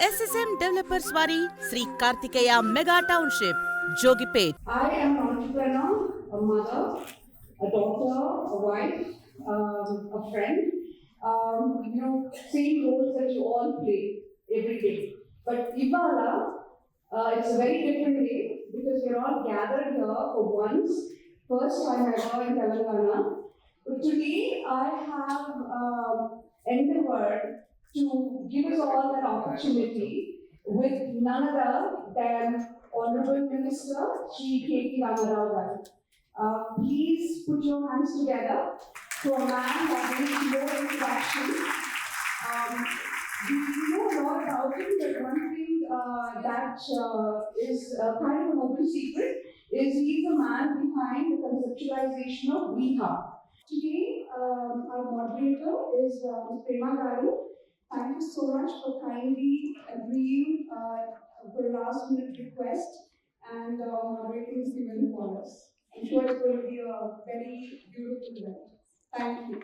SSM Developers వారి Shri Karthikeya mega township Jogipet. I am an entrepreneur, a mother, a daughter, a wife, a friend. Same roles that you all play every day. But Ivala, it's a very different day because we're all gathered here for once. First time ever in Telangana. But today I have endeavored to give us all an opportunity with none other than Honorable Minister Shri KTR. Please put your hands together to a man that needs no introduction. We know a lot about him, but one thing that is kind of an open secret is he's the man behind the conceptualization of WeHub. Today, our moderator is Prema Garu. Thank you so much for kindly agreeing for a last minute request and moderating this event for us. I'm sure it's going to be a very beautiful event. Thank you.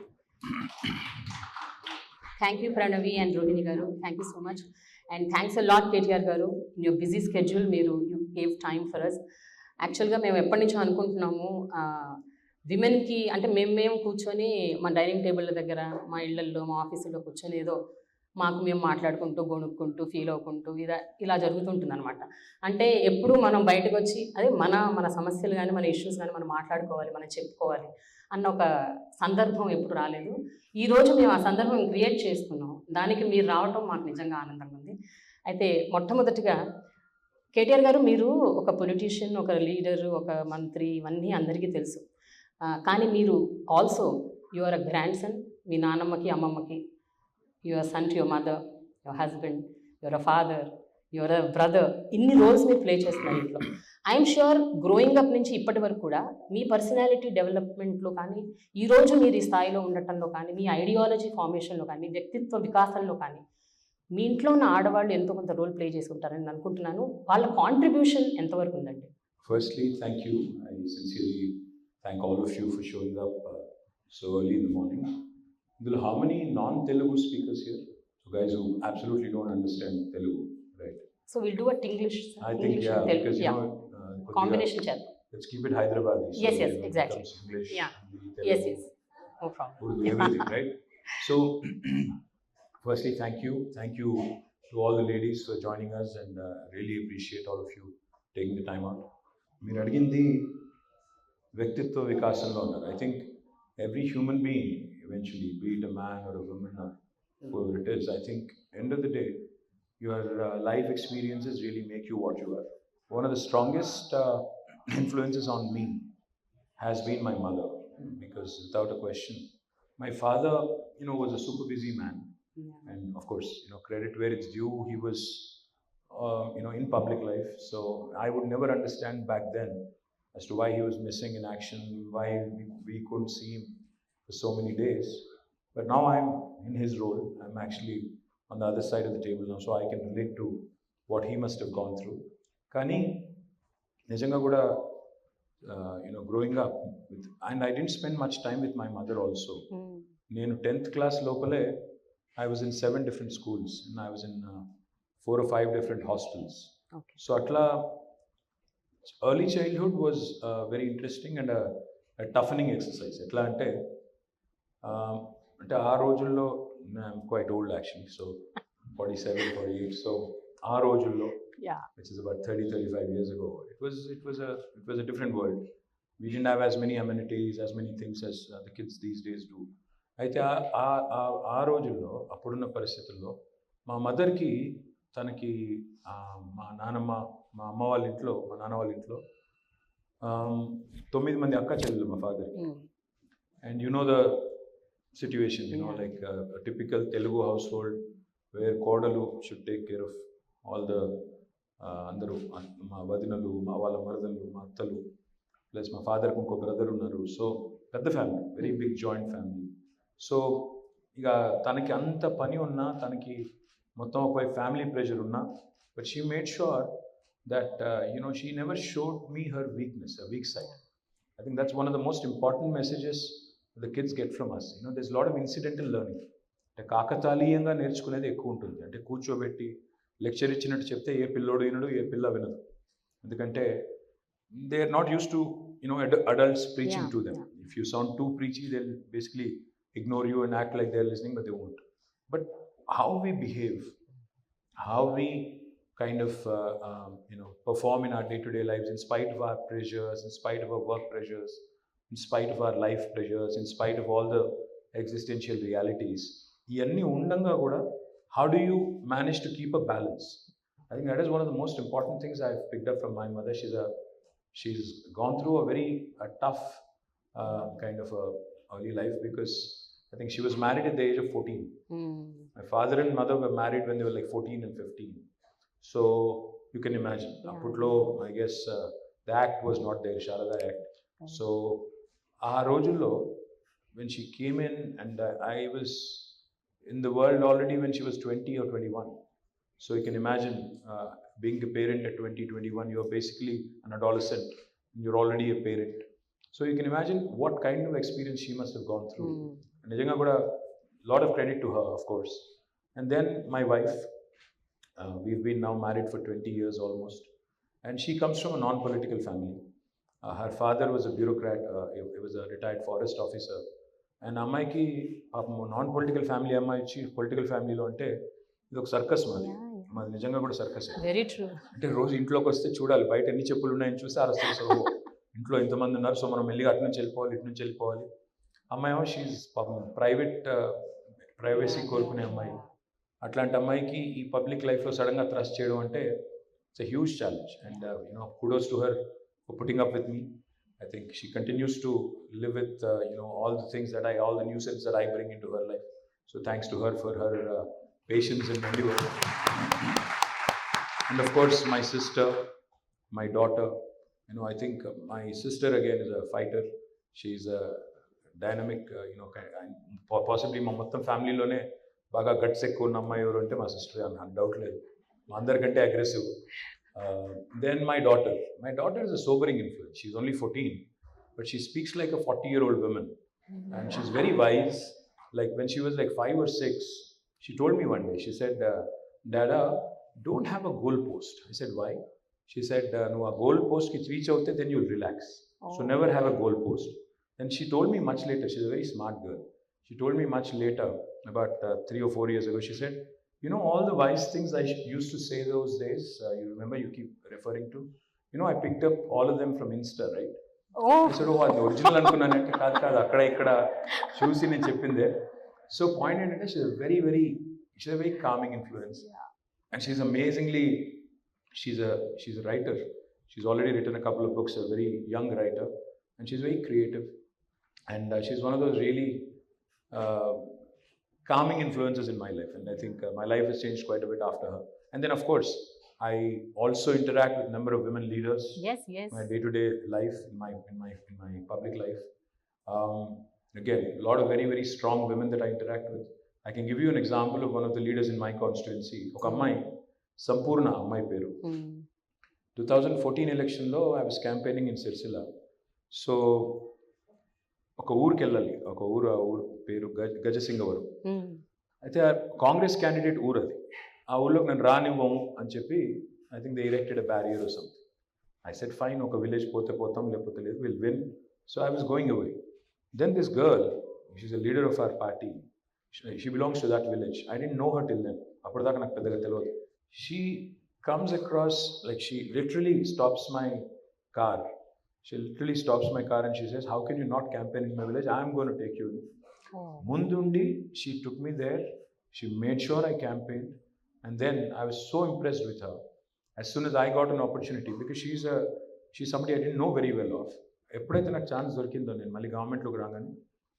Thank you, Pranavi and Rohini Garu. Thank you so much. And thanks a lot, KTR Garu. In your busy schedule, you gave time for us. యాక్చువల్గా మేము ఎప్పటి నుంచో అనుకుంటున్నాము విమెన్కి అంటే మేము కూర్చొని మా dining table దగ్గర మా ఇళ్లల్లో మా ఆఫీసుల్లో కూర్చొని ఏదో మాకు మేము మాట్లాడుకుంటూ గొణుక్కుంటూ ఫీల్ అవ్వకుంటూ ఇలా జరుగుతుంటుంది అనమాట. అంటే ఎప్పుడు మనం బయటకు వచ్చి అదే మన సమస్యలు కానీ మన ఇష్యూస్ కానీ మనం మాట్లాడుకోవాలి, మనం చెప్పుకోవాలి అన్న ఒక సందర్భం ఎప్పుడు రాలేదు. ఈరోజు మేము ఆ సందర్భం క్రియేట్ చేసుకున్నాం. దానికి మీరు రావటం మాకు నిజంగా ఆనందంగా ఉంది. అయితే మొట్టమొదటిగా కేటీఆర్ గారు, మీరు ఒక పొలిటీషియన్, ఒక లీడరు, ఒక మంత్రి, ఇవన్నీ అందరికీ తెలుసు. కానీ మీరు also your uh grandson. మీ నాన్నమ్మకి అమ్మమ్మకి your son to your mother, your husband, your uh father, your uh brother. ఇన్ని రోల్స్ మీరు ప్లే చేస్తున్నారు ఇంట్లో. ఐఎమ్ ష్యూర్ గ్రోయింగ్ అప్ నుంచి ఇప్పటి వరకు కూడా మీ పర్సనాలిటీ డెవలప్మెంట్లో కానీ, ఈరోజు మీరు ఈ స్థాయిలో ఉండటంలో కానీ, మీ ఐడియాలజీ ఫార్మేషన్లో కానీ, మీ వ్యక్తిత్వ వికాసంలో కానీ మీ ఇంట్లో ఉన్న ఆడవాళ్ళు ఎంతో కొంత రోల్ ప్లే చేసుకుంటారని నేను అనుకుంటున్నాను. వాళ్ళ కాంట్రిబ్యూషన్ ఎంతవరకు ఉందండి? Firstly, thank you. I sincerely thank all of you for showing up so early in the morning. There are how many non-Telugu speakers here? So guys who absolutely don't understand Telugu, right? So we'll do a English. I think yeah, because you know combination chat. Let's keep it Hyderabadi. So yes, exactly. English, yeah. Hindi, yes, no problem. We'll do everything, right? So firstly, thank you to all the ladies for joining us, and really appreciate all of you taking the time out. మీరు అడిగింది వ్యక్తిత్వ వికాసంలో ఉన్నారు. I think every human being eventually, be it a man or a woman or whoever it is, I think end of the day your life experiences really make you what you are. One of the strongest influences on me has been my mother, because without a question, my father was a super busy man. Yeah. And of course, credit where it's due, he was in public life, so I would never understand back then as to why he was missing in action, why we couldn't see him for so many days. But now I'm in his role. I'm actually on the other side of the table now, so I can relate to what he must have gone through. Kani nijanga kuda growing up with, and I didn't spend much time with my mother also. Nenu 10th class lopale I was in 7 different schools, and I was in 4 or 5 different hostels. Okay. So atla early childhood was very interesting and a toughening exercise. Etla ante aa rojullo, I'm quite old actually, so 47, 48. So aa rojullo, yeah, which is about 30-35 years ago, it was a different world. We didn't have as many amenities, as many things as the kids these days do. అయితే ఆ రోజుల్లో, అప్పుడున్న పరిస్థితుల్లో మా మదర్కి, తనకి మా నాన్నమ్మ, మా అమ్మ వాళ్ళ ఇంట్లో, మా నాన్న వాళ్ళ ఇంట్లో 9 మంది అక్క చెల్లెలు మా ఫాదర్కి. And the situation, like typical Telugu household where కోడలు should take care of all the అందరూ, మా వదినలు, మా వాళ్ళ మరదలు, మా అత్తలు, ప్లస్ మా ఫాదర్కి ఇంకో బ్రదర్ ఉన్నారు. సో పెద్ద family, very big joint family. So ఇక తనకి అంత పని ఉన్నా, తనకి మొత్తం ఒకవైపు ఫ్యామిలీ ప్రెషర్ ఉన్నా, but she made sure that she never showed me her weakness, her weak side. I think that's one of the most important messages the kids get from us. There's lot of incidental learning. అంటే కాకతాళీయంగా నేర్చుకునేది ఎక్కువ ఉంటుంది. అంటే కూర్చోబెట్టి lecture ఇచ్చినట్టు చెప్తే ఏ పిల్లోడు వినడు, ఏ పిల్ల వినదు. ఎందుకంటే they are not used to adults preaching to them. If you sound too preachy, they'll basically ignore you and act like they're listening, but they won't. But how we behave, how we kind of perform in our day-to-day lives in spite of our pressures, in spite of our work pressures, in spite of our life pressures, in spite of all the existential realities, iyanni undanga kuda how do you manage to keep a balance? I think that is one of the most important things I've picked up from my mother. She's gone through a very tough kind of a early life, because I think she was married at the age of 14. My father and mother were married when they were like 14 and 15. So you can imagine. Aputlo, I guess the act was not there, Sharada Act. So aa rojullo, when she came in, and I was in the world already when she was 20 or 21. So you can imagine being a parent at 20, 21, you're basically an adolescent. You're already a parent. So you can imagine what kind of experience she must have gone through. And nijanga kuda lot of credit to her, of course. And then my wife, we've been now married for 20 years almost. And she comes from a non-political family. Her father was a bureaucrat, he was a retired forest officer. And అమ్మాయికి non political family అమ్మాయి వచ్చి political ఫ్యామిలీలో అంటే ఇది ఒక circus మాది నిజంగా కూడా సర్కస్. Very true. అంటే రోజు ఇంట్లోకి వస్తే చూడాలి బయట ఎన్ని చెప్పులు ఉన్నాయని చూసి అరస్తారు. సో ఇంట్లో ఇంతమంది ఉన్నారు, సో మనం మెల్లిగా అటు నుంచి వెళ్ళిపోవాలి, ఇటు నుంచి వెళ్ళిపోవాలి. అమ్మాయి ఏమో షీఈ్ పాపం ప్రైవసీ కోరుకునే అమ్మాయి. అట్లాంటి అమ్మాయికి ఈ పబ్లిక్ లైఫ్లో సడన్గా థ్రస్ట్ చేయడం అంటే it's a huge challenge. And kudos to her for putting up with me. I think she continues to live with all the things all the nuisance that I bring into her life. So thanks to her for her patience and endurance. And of course my sister, my daughter, I think my sister again is a fighter. She's a dynamic, possibly మా మొత్తం ఫ్యామిలీలోనే బాగా guts ఎక్కువ ఉన్న అమ్మాయి ఎవరు అంటే మా sister, అని డౌట్ లేదు. మా అందరికంటే aggressive. Then my daughter is a sobering influence. She's only 14, but she speaks like a 40-year-old woman. And she's very wise. Like when she was like 5 or 6, she told me one day, she said, Dada, don't have a goal post. I said, why? She said, no, a goal post ki reach out, then you'll relax. So never have a goal post. Then she told me much later, she's a very smart girl. She told me much later, about 3 or 4 years ago, she said, all the wise things I used to say those days, you remember, you keep referring to, I picked up all of them from Insta, right? I said, అది original అనుకున్నానంటే కాదు అక్కడ ఇక్కడ చూసి నేను చెప్పిందే. So point ఏంటంటే she's a very calming influence. And she's amazingly, she's a writer. She's already written a couple of books, a very young writer, and she's very creative. And she's one of those really calming influences in my life, and I think my life has changed quite a bit after her. And then of course I also interact with a number of women leaders. Yes. My day-to-day life, in my public life. Again, a lot of very, very strong women that I interact with. I can give you an example of one of the leaders in my constituency. Oka ammayi, Sampurna ammayi peru. 2014 election lo I was campaigning in Sirsila. So ఒక ఊరికి వెళ్ళాలి, ఒక ఊరు పేరు గజసింగవరం. అయితే Congress candidate ఊరు అది. ఆ ఊళ్ళోకి నేను రానివ్వము అని చెప్పి I think they erected a barrier or something. I said fine, ఒక విలేజ్ పోతే పోతాం, లేకపోతే లేదు, will win. So I was going away. Then this girl, she's a leader of our party, she belongs to that village. I didn't know her till then. అప్పటిదాకా నాకు పెద్దగా తెలియదు. She comes across, like she literally stops my car. She literally stops my car and she says, how can you not campaign in my village? I am going to take you in. Mundundi, she took me there. She made sure I campaigned. And then I was so impressed with her. As soon as I got an opportunity, because she's somebody I didn't know very well of. ఎప్పుడైతే నాకు chance దొరికిందో నేను మళ్ళీ గవర్నమెంట్లోకి రాగానే,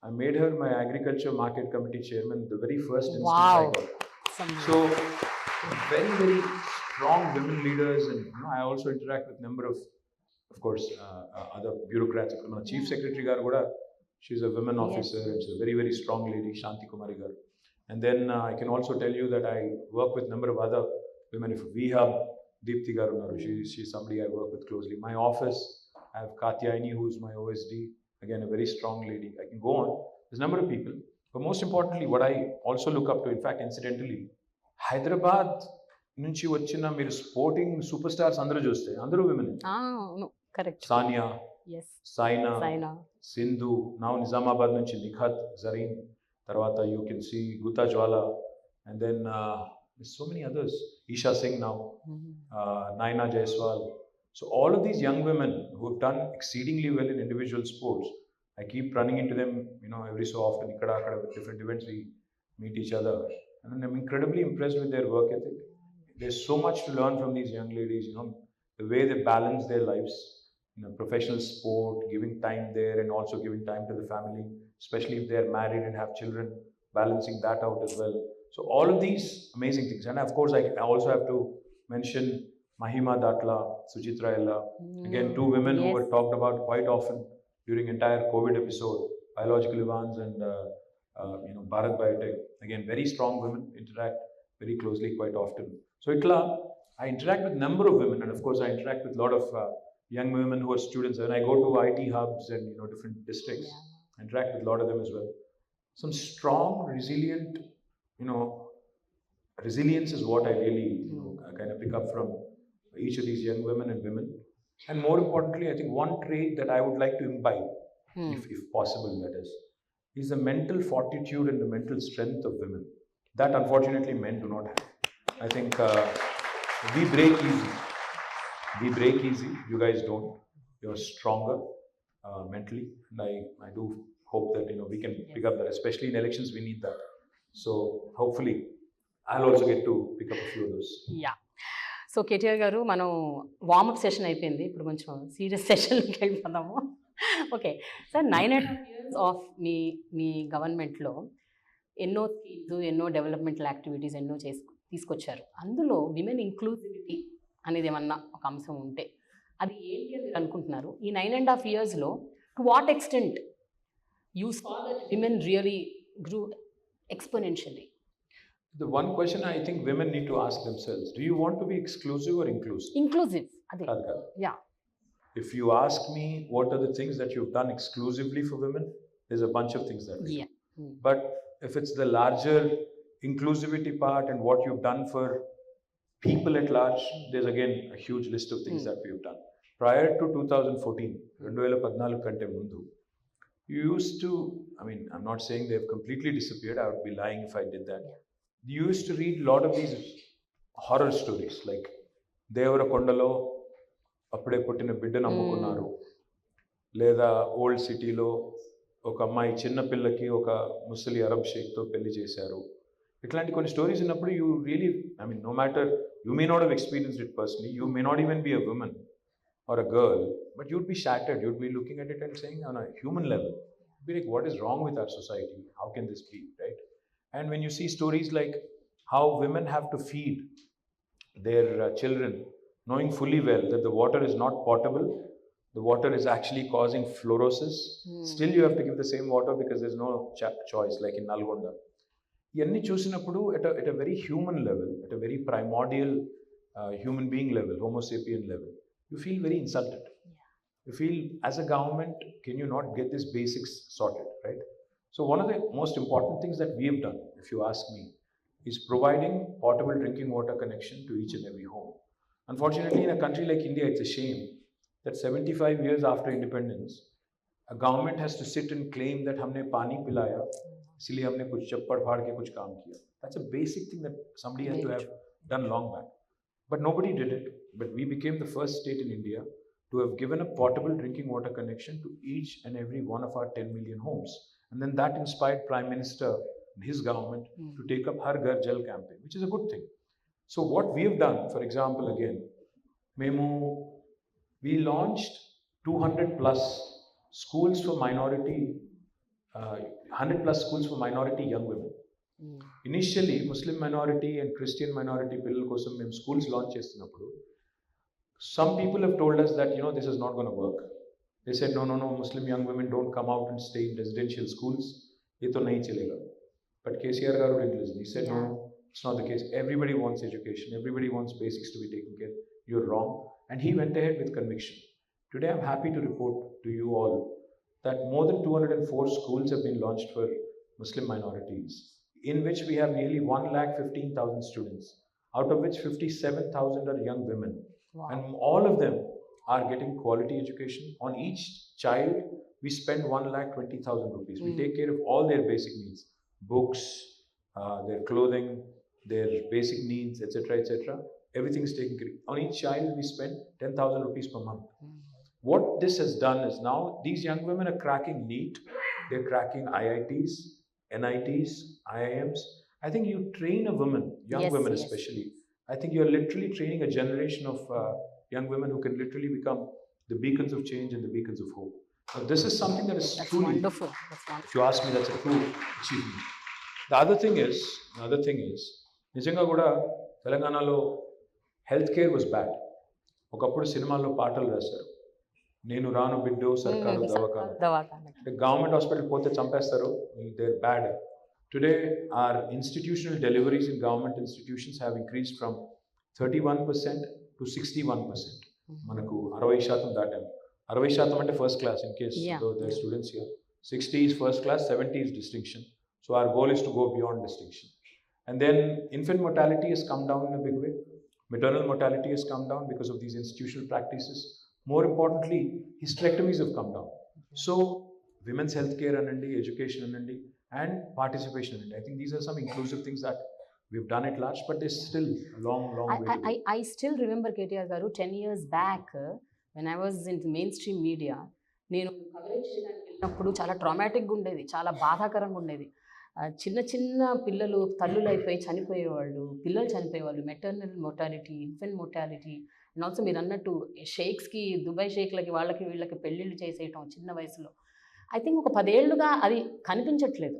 I made her my agriculture market committee chairman, the very first instance I got. So very, very strong women leaders. And I also interact with a number of course, other bureaucrats. My chief secretary garu kuda, she's a women officer. Yes. She's a very, very strong lady, Shanti Kumari garu. And then I can also tell you that I work with a number of other women. If we have Deepthi garu unnaru, she's somebody I work with closely. My office, I have Katyayani, who's my OSD, again a very strong lady. I can go on. There's a number of people. But most importantly, what I also look up to, in fact, incidentally, Hyderabad నుంచి వచ్చిన మీరు sporting super stars అందరూ చూస్తే అందరూ women. అవును, correct. Sania, yes, Saina, Saina, Sindhu, now Nizamabad నుంచి నిఖత్, జరీన్, తర్వాత you can see Gutta Jwala, and then so many others, Esha Singh now, Naina Jaiswal. So all of these young women who have done exceedingly well in individual sports, I keep running into them, every so often. Ikkada akkada with different events we meet each other, and then I'm incredibly impressed with their work ethic. There's so much to learn from these young ladies. The way they balance their lives, professional sport, giving time there, and also giving time to the family, especially if they are married and have children, balancing that out as well. So all of these amazing things, and of course I also have to mention Mahima Datla, Suchitra Ella. Again, two women who were talked about quite often during entire COVID episode. Biological Ivans and Bharat Biotech. Again, very strong women, interact very closely quite often. So itla, I interact with number of women, and of course I interact with a lot of young women who are students. When I go to IT hubs and different districts, I interact with a lot of them as well. Some strong, resilient, resilience is what I really kind of pick up from each of these young women and women. And more importantly, I think one trait that I would like to imbibe, if possible, that is the mental fortitude and the mental strength of women. That unfortunately men do not have. I think we break easy. We break easy. You guys don't. You're stronger mentally, and I do hope that we can pick up that. Especially in elections, we need that. So hopefully, I'll also get to pick up a few of those. Yeah. So KTR గారు, మనం warm up session అయిపోయింది, ఇప్పుడు కొంచెం serious సెషన్కి వెళ్ళిపోదాము. Okay sir, 9.5 years of మీ గవర్నమెంట్లో ఎన్నో schemes, ఎన్నో developmental activities ఎన్నో తీసుకొచ్చారు. అందులో విమెన్ ఇంక్లూజివిటీ అనేది ఏమన్నా ఒక అంశం ఉంటే అది ఏంటి అని మీరు అనుకుంటున్నారు? ఈ 9.5 yearsలో to what extent you saw that women really grew exponentially? The one question I think women need to ask themselves: do you want to be exclusive or inclusive? Inclusive. Yeah. If you ask me what are the things that you've done exclusively for women, there's a bunch of things that we do. But if it's the larger inclusivity part and what you've done for people at large, there's again a huge list of things that we've done. Prior to 2014, 2014 kante mundu, you used to, I'm not saying they've completely disappeared, I would be lying if I did that. You used to read a lot of these horror stories like Devarakondalo అప్పుడే పుట్టిన బిడ్డను అమ్ముకున్నారు, లేదా old సిటీలో ఒక అమ్మాయి చిన్న పిల్లకి ఒక ముసలి అరబ్ షేక్తో పెళ్లి చేశారు. ఇట్లాంటి కొన్ని స్టోరీస్ ఉన్నప్పుడు you really, no matter, you may not have experienced it personally, you may not even be a women or a girl, but you'd be shattered. You'd be looking at it and saying on a human level, be like, what is wrong with our society? How can this be, right? And when you see stories like how women have to feed their children, knowing fully well that the water is not potable, the water is actually causing fluorosis, still you have to give the same water because there's no choice, like in Nalgonda. Iyanni chusinappudu at a very human level, at a very primordial human being level, homo sapien level, you feel very insulted. You feel, as a government, can you not get these basics sorted, right? So one of the most important things that we have done, if you ask me, is providing potable drinking water connection to each and every home. Unfortunately, in a country like India, it's a shame that 75 years after independence, a government has to sit and claim that humne pani pilaya, isliye humne kuch chappad phad ke kuch kaam kiya. That's a basic thing that somebody has to have done long back. But nobody did it. But we became the first state in India to have given a portable drinking water connection to each and every one of our 10 million homes. And then that inspired Prime Minister and his government to take up Har Ghar Jal campaign, which is a good thing. So what we have done, for example, again, we launched 200 plus schools for minority, 100 plus schools for minority young women. Initially, Muslim minority and Christian minority పిల్లల కోసం మేము schools launch చేస్తున్నప్పుడు, some people have told us that this is not going to work. They said no, Muslim young women don't come out and stay in residential schools, ye to nahi chalega. But KCR garu didn't listen. He said no, it's not the case. Everybody wants education, everybody wants basics to be taken care. You're wrong. And he went ahead with conviction. Today I'm happy to report to you all that more than 204 schools have been launched for Muslim minorities, in which we have nearly 1,15,000 students. out of which 57,000 are young women. Wow. And all of them are getting quality education. On each child, we spend 1,20,000 rupees. We take care of all their basic needs, books, their clothing, their basic needs, etc., etc. Everything is taken care of. On each child, we spend 10,000 rupees per month. What this has done is now these young women are cracking NEET, they're cracking IITs, NITs, IIMs. I think you train a woman, young Yes, women yes. especially. I think you're literally training a generation of young women who can literally become the beacons of change and the beacons of hope. Now, this is something that is That's truly, wonderful. That's if wonderful. you ask me, that's a true achievement. The other thing is, నిజంగా కూడా తెలంగాణలో health care was bad. ఒకప్పుడు సినిమాల్లో పాటలు రాశారు, నేను రాను బిడ్డో సర్కారు దవాఖాన, అంటే గవర్నమెంట్ హాస్పిటల్ పోతే చంపేస్తారు, they are bad. Today, our institutional deliveries in government institutions have increased from 31% to 61%. మనకు 60% దాటాము. 60% అంటే first class in case there are students here. 60 is first class, 70 is distinction. So our goal is to go beyond distinction. And then infant mortality has come down in a big way. Maternal mortality has come down because of these institutional practices. More importantly, hysterectomies have come down. So women's healthcare anandi, education anandi, and participation anandi. I think these are some inclusive things that we've done at large, but there's still a long way to go. I still remember KTR garu 10 years back when I was in the mainstream media, నేను coverage చేయడానికి వెళ్ళినప్పుడు చాలా ట్రామాటిక్గా ఉండేది, చాలా బాధాకరంగా ఉండేది. చిన్న చిన్న పిల్లలు తల్లులు అయిపోయి చనిపోయేవాళ్ళు, పిల్లలు చనిపోయేవాళ్ళు, maternal mortality, infant mortality. And also మీరు అన్నట్టు షేక్స్కి, దుబాయ్ షేక్లకి వాళ్ళకి వీళ్ళకి పెళ్ళిళ్ళు చేసేయటం చిన్న వయసులో. ఐ థింక్ ఒక 10 ఏళ్ళుగా అది కనిపించట్లేదు.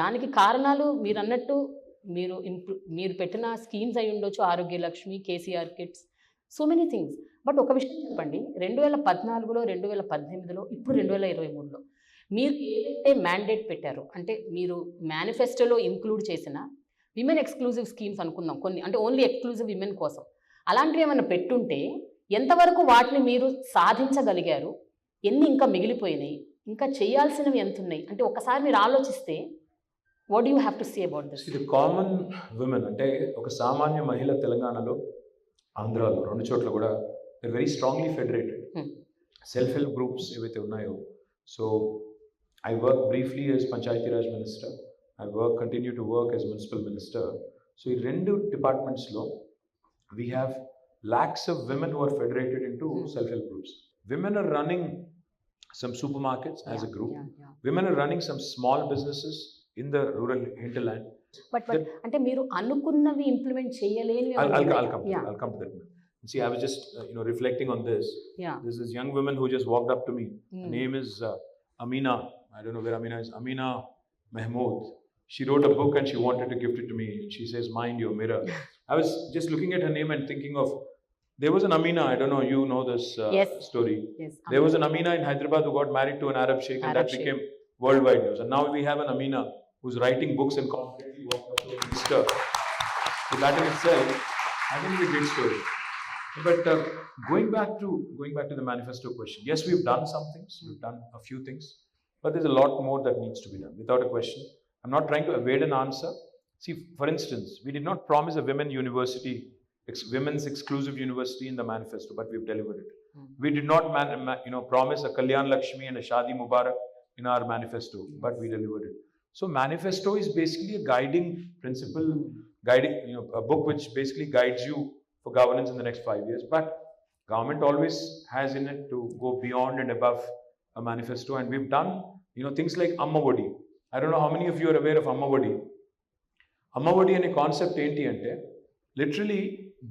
దానికి కారణాలు మీరు అన్నట్టు మీరు పెట్టిన స్కీమ్స్ అయి ఉండొచ్చు, Arogya Lakshmi, KCR kits, so many things. But ఒక విషయం చెప్పండి, 2014లో, 2018లో, ఇప్పుడు 2023లో మీరు ఏదైతే మ్యాండేట్ పెట్టారో, అంటే మీరు మేనిఫెస్టోలో ఇంక్లూడ్ చేసిన విమెన్ ఎక్స్క్లూజివ్ స్కీమ్స్ అనుకుందాం కొన్ని, అంటే ఓన్లీ ఎక్స్క్లూజివ్ విమెన్ కోసం, అలాంటివి ఏమైనా పెట్టుంటే ఎంతవరకు వాటిని మీరు సాధించగలిగారు, ఎన్ని ఇంకా మిగిలిపోయినాయి, ఇంకా చేయాల్సినవి ఎంత ఉన్నాయి, అంటే ఒకసారి మీరు ఆలోచిస్తే what you have to say about this? ఇది కామన్ విమెన్ అంటే ఒక సామాన్య మహిళ తెలంగాణలో, ఆంధ్రాలో, రెండు చోట్ల కూడా very strongly federated. Self help groups ఏవైతే ఉన్నాయో, so I work briefly as Panchayati Raj Minister. I continue to work as Municipal Minister. So in rendu departments lo, we have lakhs of women who are federated into self-help groups. Women are running some supermarkets as a group. Women are running some small businesses in the rural hinterland. But అంటే మీరు అనుకున్నవి implement చేయలేనివి. I'll come to that. See, I was just reflecting on this. There's this young woman who just walked up to me. Her name is Amina. I don't know where Amina is. Amina Mahmood. She wrote a book and she wanted to gift it to me. She says, "Mind your mirror." I was just looking at her name and thinking of, there was an Amina, I don't know, you know this story. Yes. There was an Amina in Hyderabad who got married to an Arab sheikh, and that became worldwide news. And now we have an Amina who's writing books and confidently walked up to a minister. So that in itself, I think is a great story. But going back to the manifesto question, yes, we've done some things. We've done a few things. But there's a lot more that needs to be done, without a question. I'm not trying to evade an answer. See, for instance, we did not promise a women's exclusive university in the manifesto, but we've delivered it. We did not promise a Kalyan Lakshmi and a Shadi Mubarak in our manifesto, but we delivered it. So manifesto is basically a guiding principle, a book which basically guides you for governance in the next 5 years. But government always has in it to go beyond and above a manifesto, and we've done things like Amma Vadi. I don't know how many of you are aware of Amma Vadi. Amma Vadi ane concept enti ante literally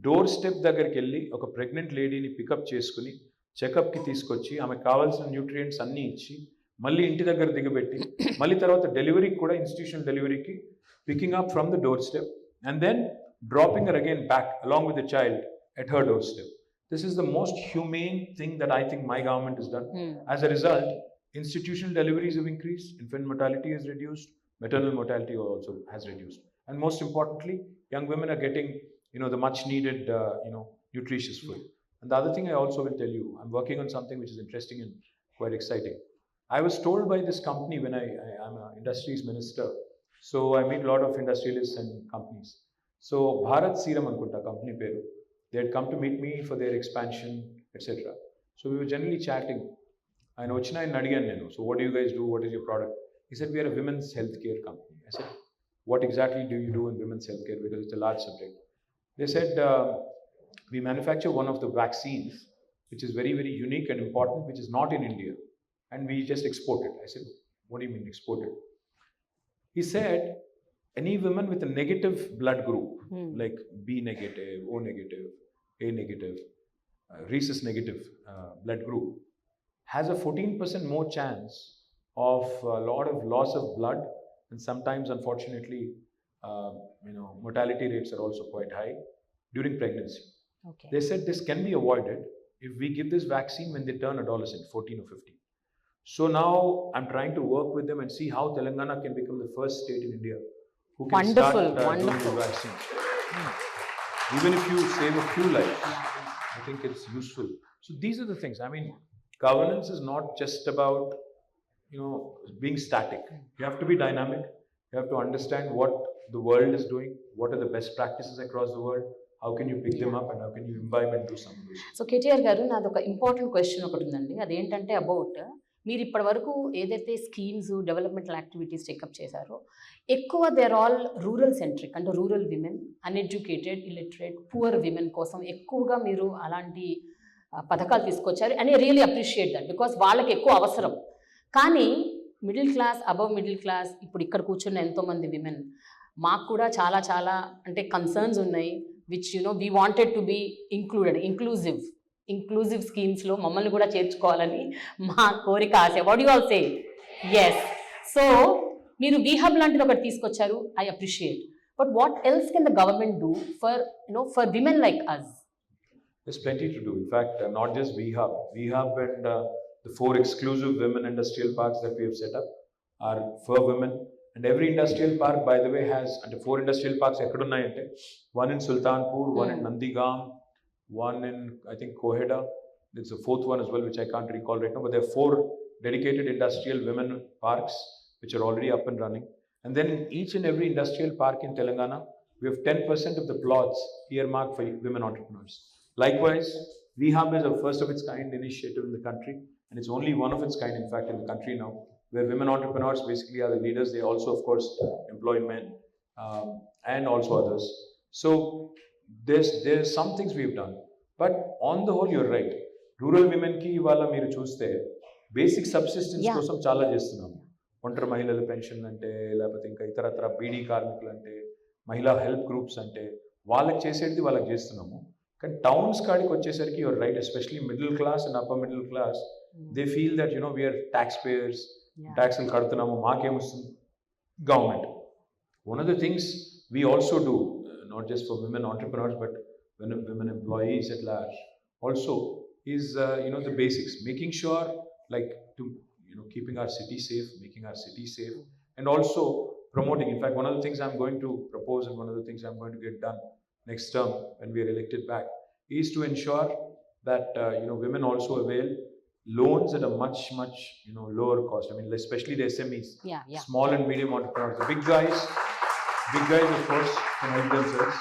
door step దగ్గరికి వెళ్ళి ఒక pregnant లేడీని pickup చేసుకుని చెకప్కి తీసుకొచ్చి ఆమెకు కావాల్సిన nutrients అన్నీ ఇచ్చి మళ్ళీ ఇంటి దగ్గర దిగబెట్టి మళ్ళీ తర్వాత డెలివరీకి కూడా ఇన్స్టిట్యూషనల్ డెలివరీకి picking up from the door step and then dropping her again back along with the child at her doorstep. This is the most humane thing that I think my government has done. As a result, institutional deliveries have increased, infant mortality has reduced, maternal mortality also has reduced. And most importantly, young women are getting the much needed nutritious food. And the other thing I also will tell you, I'm working on something which is interesting and quite exciting. I was told by this company when I'm an industries minister, so I meet a lot of industrialists and companies. So Bharat Serum Ankunta company peru. They had come to meet me for their expansion, etc. So we were generally chatting. ఆయన వచ్చిన ఆయన అడిగాను నేను, so what do you guys do, what is your product? He said, we are a women's healthcare company. I said, what exactly do you do in women's healthcare, because it's a large subject. They said, we manufacture one of the vaccines which is very, very unique and important, which is not in India, and we just export it. I said, what do you mean export it? He said, any woman with a negative blood group, like B negative, O negative, A negative, rhesus negative blood group, has a 14% more chance of a lot of loss of blood, and sometimes, unfortunately, mortality rates are also quite high during pregnancy. Okay. They said this can be avoided if we give this vaccine when they turn adolescent, 14 or 15. So now I'm trying to work with them and see how Telangana can become the first state in India who can start doing the vaccines. Even if you save a few lives, I think it's useful. So these are the things. I mean, governance is not just about, being static. You have to be dynamic. You have to understand what the world is doing, what are the best practices across the world, how can you pick them up, and how can you imbibe and do some of those. So KTR గారు, నాది ఒక important question ఒకటి ఉందండి. అదేంటంటే about మీరు ఇప్పటి వరకు ఏదైతే స్కీమ్స్, డెవలప్మెంటల్ యాక్టివిటీస్ టేకప్ చేశారో ఎక్కువ they are all rural centric, అంటే rural women, uneducated, illiterate, poor women కోసం ఎక్కువగా మీరు అలాంటి పథకాలు తీసుకొచ్చారు. And really appreciate that, because వాళ్ళకి ఎక్కువ అవసరం. కానీ middle class, above middle class, ఇప్పుడు ఇక్కడ కూర్చున్న ఎంతోమంది విమెన్, మాకు కూడా చాలా చాలా అంటే కన్సర్న్స్ ఉన్నాయి, which we wanted to be inclusive స్కీమ్స్లో మమ్మల్ని కూడా చేర్చుకోవాలని మా కోరిక, ఆశ. What you all say? Yes. So మీరు వీహబ్ లాంటిది ఒకటి తీసుకొచ్చారు, I appreciate. But what else can the government do for women like us? There's plenty to do. In fact, not just VHub and the 4 exclusive women industrial parks that we have set up are for women. And every industrial park, by the way, has 4 industrial parks. One in Sultanpur, one in Nandigam, one in, I think, Koheda. There's a 4th one as well, which I can't recall right now. But there are 4 dedicated industrial women parks, which are already up and running. And then in each and every industrial park in Telangana, we have 10% of the plots earmarked for women entrepreneurs. Likewise, VHub is a first of its kind initiative in the country, and it's only one of its kind, in fact, in the country now, where women entrepreneurs basically are the leaders. They also, of course, employ men and also others. So there's some things we've done, but on the whole, you're right. Rural women ki ivala meer chuste basic subsistence kosam chala chestunnam. Ontara mahilala pension ante, leకపోతే ఇంకా ఇతరత్ర బీడీ కార్మికులు అంటే, మహిళా help groups అంటే, వాళ్ళకి చేసేది వాళ్ళకి చేస్తున్నాము. కానీ టౌన్స్ కాడికి వచ్చేసరికి you're right, especially middle class and upper middle class, they feel that we're taxpayers, ట్యాక్స్లు కడుతున్నాము, మాకేమొస్తుంది government. One of the things we also do, not just for women entrepreneurs but women employees at large also, is the basics, making sure to keeping our city safe, making our city safe, and also promoting. In fact, one of the things I'm going to propose, and one of the things I'm going to get done next term when we are elected back, is to ensure that women also avail loans at a much lower cost. I mean, especially the SMEs, small and medium entrepreneurs. The big guys of course can help themselves,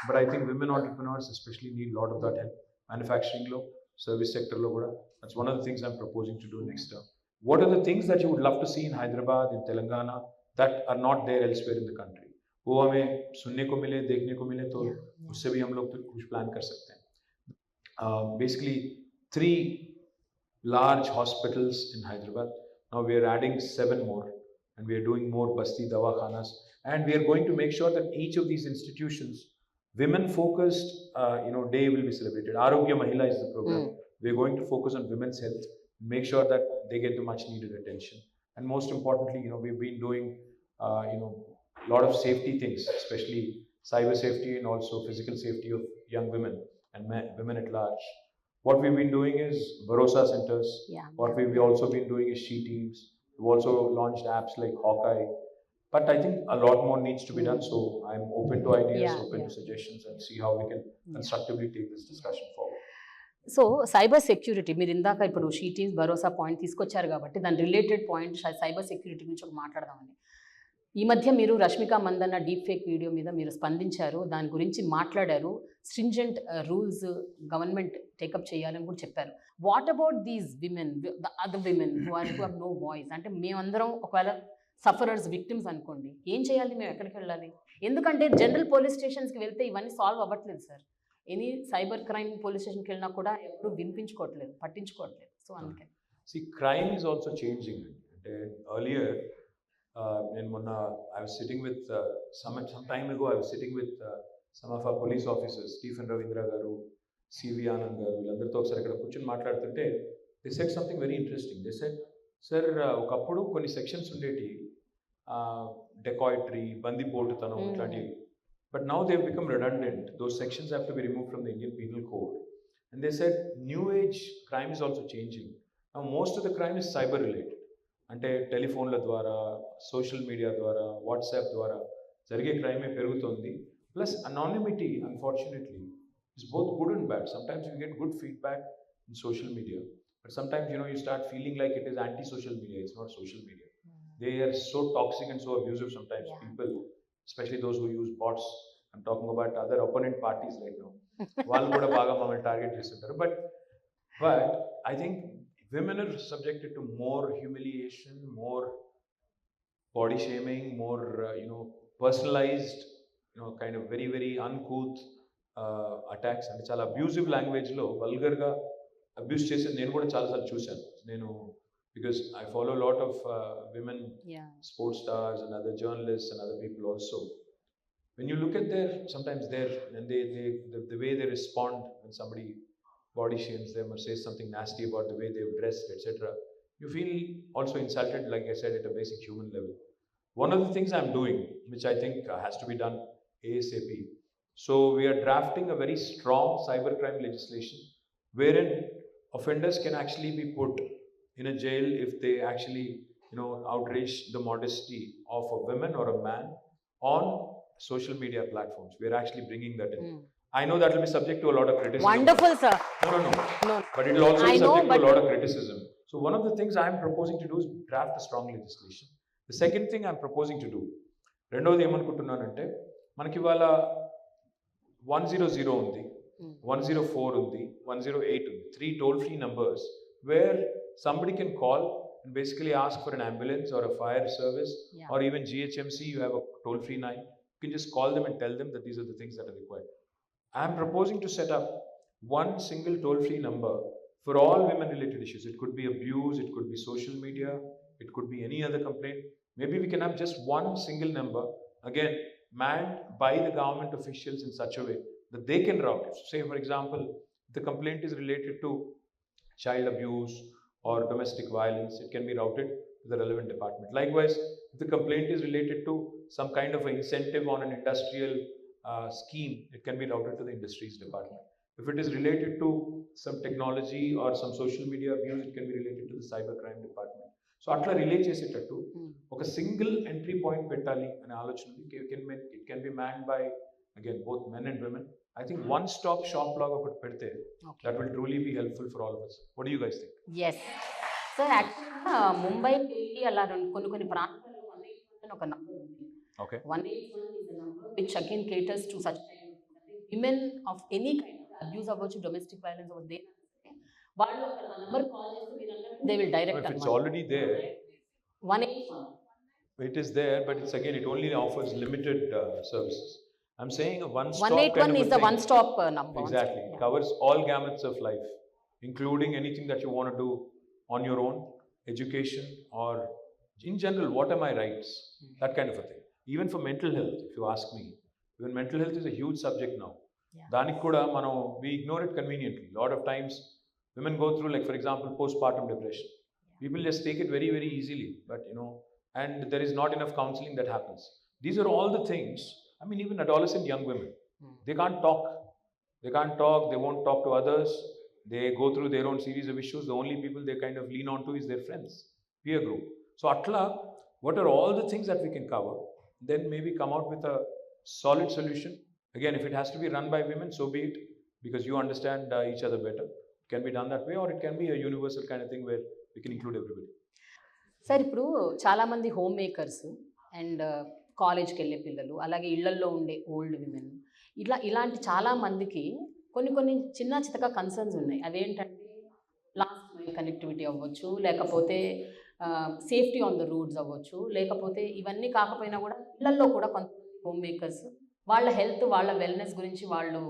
but I think women entrepreneurs especially need a lot of that help. Manufacturing lo, service sector lo kuda. That's one of the things I'm proposing to do next term. What are the things that you would love to see in Hyderabad, in Telangana, that are not there elsewhere in the country? वो हमें सुनने को मिले, देखने को मिले, तो उससे भी हम लोग तो कुछ प्लान कर सकते हैं. Basically 3 large hospitals in Hyderabad. Now we are adding 7 more, and we are doing more Basti Dawakhanas, and we are going to make sure that each of these institutions, women focused day will be celebrated. Arogya Mahila is the program. We are going to focus on women's health, make sure that they get the much needed attention, and most importantly, we've been doing a lot of safety things, especially cyber safety and also physical safety of young women and women at large. What we've been doing is Bharosa centers. What we've also been doing is she teams. We've also launched apps like Hawkeye. But I think a lot more needs to be done. So I'm open to ideas, open to suggestions, and see how we can constructively take this discussion forward. So cyber security, మీరు ఇందాక ఇప్పుడు she teams, Bharosa point తీసుకొచ్చారు కాబట్టి దాని related point cyber security గురించి ఒక మాట్లాడదామండి. ఈ మధ్య మీరు Rashmika Mandanna deep fake video మీద మీరు స్పందించారు, దాని గురించి మాట్లాడారు, స్ట్రింజెంట్ రూల్స్ గవర్నమెంట్ టేకప్ చేయాలని కూడా చెప్పారు. What about these women, the other women who have no voice? అంటే మేమందరం ఒకవేళ సఫరర్స్, విక్టిమ్స్ అనుకోండి, ఏం చేయాలి, మేము ఎక్కడికి వెళ్ళాలి? ఎందుకంటే జనరల్ పోలీస్ స్టేషన్స్కి వెళ్తే ఇవన్నీ సాల్వ్ అవ్వట్లేదు sir. Any cyber crime police స్టేషన్కి వెళ్ళినా కూడా ఎవరు వినిపించుకోవట్లేదు, పట్టించుకోవట్లేదు. సో అందుకే See, crime is also changing. Earlier, I was sitting with some time ago. I was sitting with some of our police officers, Stephen Ravindra garu, CV Anand garu, వీళ్ళందరితో ఒకసారి ఇక్కడ కూర్చొని మాట్లాడుతుంటే they said something very interesting. They said, sir, ఒకప్పుడు కొన్ని sections ఉండేటి, dacoitery, బందిపోటుతనం ఇట్లాంటివి. But now they've become redundant. Those sections have to be removed from the Indian Penal Code. And they said new age crime is also changing. Now most of the crime is cyber related. అంటే టెలిఫోన్ల ద్వారా, social media ద్వారా, WhatsApp ద్వారా జరిగే క్రైమే పెరుగుతుంది. Plus anonymity unfortunately is both good and bad. Sometimes you get good feedback in social media, but sometimes you start feeling like it is anti social media. It's not social media. They are so toxic and so abusive sometimes. People, especially those who use bots, I'm talking about other opponent parties right now. వాళ్ళు కూడా బాగా మమ్మల్ని target చేస్తుంటారు. But I think women are subjected to more humiliation, more body shaming, more personalized, kind of very very uncouth attacks. And చాలా abusive లాంగ్వేజ్లో వల్గర్గా abuse చేసేది నేను కూడా చాలాసార్లు చూశాను. Because I follow a lot of women sports stars and other journalists and other people also. When you look at sometimes the way they respond when somebody body shames them or says something nasty about the way they've dressed, etc., you feel also insulted, like I said, at a basic human level. One of the things I'm doing, which I think has to be done ASAP, so we are drafting a very strong cybercrime legislation wherein offenders can actually be put in a jail if they actually outrage the modesty of a woman or a man on social media platforms. We are actually bringing that in. I know that will be subject to a lot of criticism. Wonderful, sir. No. But it will also be subject to a lot of criticism. So one of the things I am proposing to do is draft a strong legislation. The second thing I am proposing to do, రెండోది ఏమనుకుంటున్నానంటే, మనకి ఇవాళ 100 ఉంది, 104 ఉంది, 108 ఉంది, 3 toll-free numbers where somebody can call and basically ask for an ambulance or a fire service, or even GHMC, you have a toll-free line. You can just call them and tell them that these are the things that are required. I am proposing to set up one single toll-free number for all women-related issues. It could be abuse, it could be social media, it could be any other complaint. Maybe we can have just one single number, again, manned by the government officials in such a way that they can route it. So say, for example, if the complaint is related to child abuse or domestic violence, it can be routed to the relevant department. Likewise, if the complaint is related to some kind of an incentive on an industrial scheme, it can be routed to the industries department. If it is related to some technology or some social media abuse, it can be related to the cybercrime department. So atla relay చేసేటట్టు ఒక single entry point పెట్టాలి అనే ఆలోచన ఉంది. It can be manned by, again, both men and women. I think one-stop shop లాగా ఒకటి పెడితే that will truly be helpful for all of us. What do you guys think? Yes. Sir, యాక్చువల్గా ముంబై, ఢిల్లీ అలా కొన్ని ప్రాంతాల్లో 181 ఒక నంబర్ ఉంది. Okay. 181 is the number which again caters to such women of any kind of abuse అవ్వచ్చు, domestic violence అవ్వచ్చు, వాళ్ళు ఒక నంబర్ కాల్ చేస్తే మీరు they will direct. If it's already there, 181. it is there, but it only offers limited services. I'm saying a one-stop 181 kind of is the thing. one-stop number. Exactly. It covers all gamuts of life, including anything that you want to do on your own, education, or in general, what are my rights? That kind of a thing. Even for mental health, if you ask me, even mental health is a huge subject now. Danik kuda we ignore it conveniently. A lot of times, women go through, like for example, postpartum depression. People just take it very, very easily, but and there is not enough counseling that happens. These are all the things. I mean, even adolescent young women, they can't talk. They won't talk to others. They go through their own series of issues. The only people they kind of lean on to is their friends, peer group. So atla, what are all the things that we can cover? Then maybe come out with a solid solution. Again, if it has to be run by women, so be it, because you understand each other better. It can be done that way, or it can be a universal kind of thing where we can include everybody. Sir, ఇప్పుడు చాలామంది home makers and కాలేజ్కి వెళ్ళే పిల్లలు, అలాగే ఇళ్లల్లో ఉండే old women, ఇలాంటి చాలా మందికి కొన్ని చిన్న చితక కన్సర్న్స్ ఉన్నాయి. అవేంటంటే లాస్ట్ మైల్ కనెక్టివిటీ అవ్వచ్చు, లేకపోతే సేఫ్టీ ఆన్ ద రోడ్స్ అవ్వచ్చు, లేకపోతే ఇవన్నీ కాకపోయినా కూడా ఇళ్లల్లో కూడా కొంతమంది హోమ్ మేకర్స్ వాళ్ళ హెల్త్, వాళ్ళ వెల్నెస్ గురించి వాళ్ళు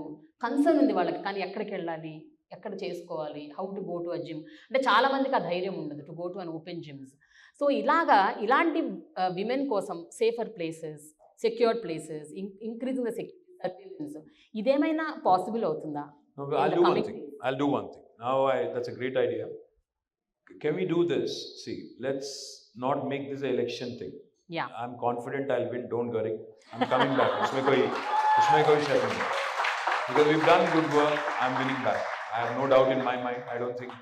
కన్సర్న్ ఉంది వాళ్ళకి. కానీ ఎక్కడికి వెళ్ళాలి, ఎక్కడ చేసుకోవాలి, how to go to a gym, అంటే చాలా మందికి ఆ ధైర్యం ఉండదు to go to an open gyms. So ఇలాంటి విమెన్ కోసం safer places, secured places, increasing the surveillance, ఇదేమైనా పాసిబుల్ అవుతుందా? No, I'll do one thing. Now, that's a great idea. Can we do this? See, let's not make this an election thing. Yeah. I'm confident I'll win. Don't worry. I'm coming back. Usme koi shak nahi. Because we've done good work. I'm winning back. I have no doubt in my mind. I don't think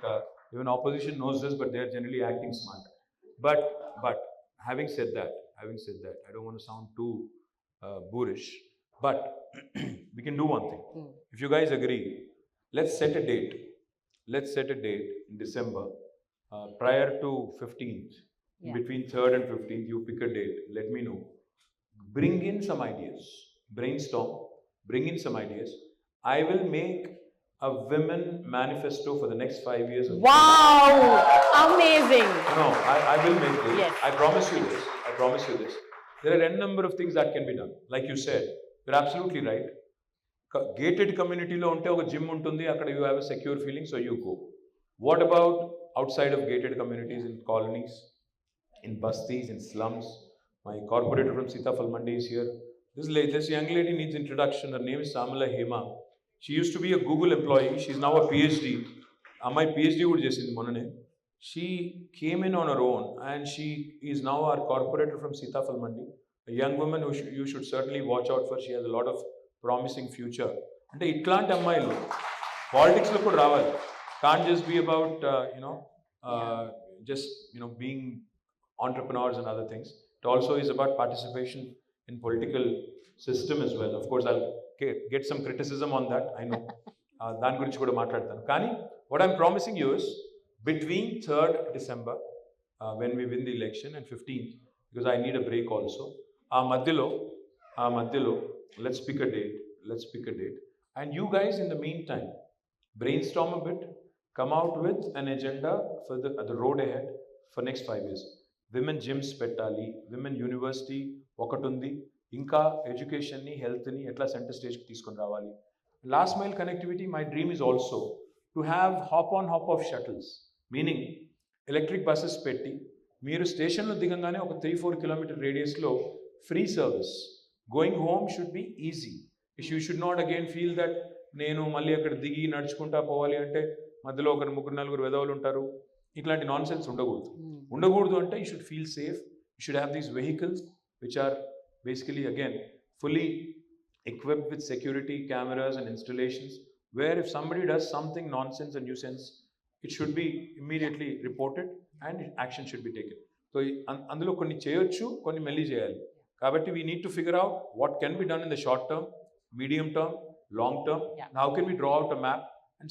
even opposition knows this, but they're generally acting smart. But having said that, I don't want to sound too boorish. But we can do one thing. If you guys agree, let's set a date. Let's set a date in December, prior to 15th. Yeah. Between 3rd and 15th, you pick a date. Let me know. Bring in some ideas. Brainstorm. Bring in some ideas. I will make a women manifesto for the next 5 years. Wow! Amazing! No, I will make this. Yes. I promise you this. There are n number of things that can be done. Like you said, you're absolutely right. Gated community lo unte oka gym untundi, akkada you have a secure feeling, so you go. What about outside of gated communities, in colonies, in bastis, in slums? My corporator from Sitafal Mandi is here. This young lady needs introduction. Her name is Samala Hema. She used to be a Google employee. She's now a PhD. My PhD would just in Monane. She came in on her own, and she is now our corporator from Sitafal Mandi. A young woman who you should certainly watch out for. She has a lot of promising future. అంటే ఇట్లాంటి అమ్మాయిలు పాలిటిక్స్లో కూడా రావాలి. Can't just be about being entrepreneurs and other things. It also is about participation in political system as well. Of course, I'll get some criticism on that. I know. దాని గురించి కూడా మాట్లాడతాను. కానీ what I'm promising you is between 3rd December, when we win the election, and 15th, because I need a break also. ఆ మధ్యలో let's pick a date. And you guys, in the meantime, brainstorm a bit, come out with an agenda for the road ahead for next 5 years. Women gyms pettali, women university ఒకటి, ఇంకా ఎడ్యుకేషన్ని, హెల్త్ని ఎట్లా centre స్టేజ్కి తీసుకొని రావాలి. Last mile connectivity, my dream is also to have hop on hop off shuttles, meaning electric buses పెట్టి మీరు స్టేషన్లో దిగంగానే ఒక 3-4 కిలోమీటర్ రేడియస్లో free service. Going home should be easy. You should not again feel that నేను మళ్ళీ అక్కడ దిగి నడుచుకుంటా పోవాలి అంటే మధ్యలో ఒక 3-4 వెధవులు ఉంటారు. ఇట్లాంటి నాన్ సెన్స్ ఉండకూడదు అంటే you should feel safe. You should have these vehicles which are basically again fully equipped with security cameras and installations, where if somebody does something nonsense and nuisance, it should be immediately reported and action should be taken. So అందులో కొన్ని చేయొచ్చు, కొన్ని మెల్లి చేయాలి. కాబట్టి we need to figure out what can be done in the short term, medium term, long term. Yeah. How can we draw out a map and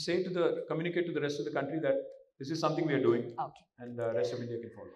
communicate to the rest of the country that this is something we are doing. Okay. And the rest of India can follow.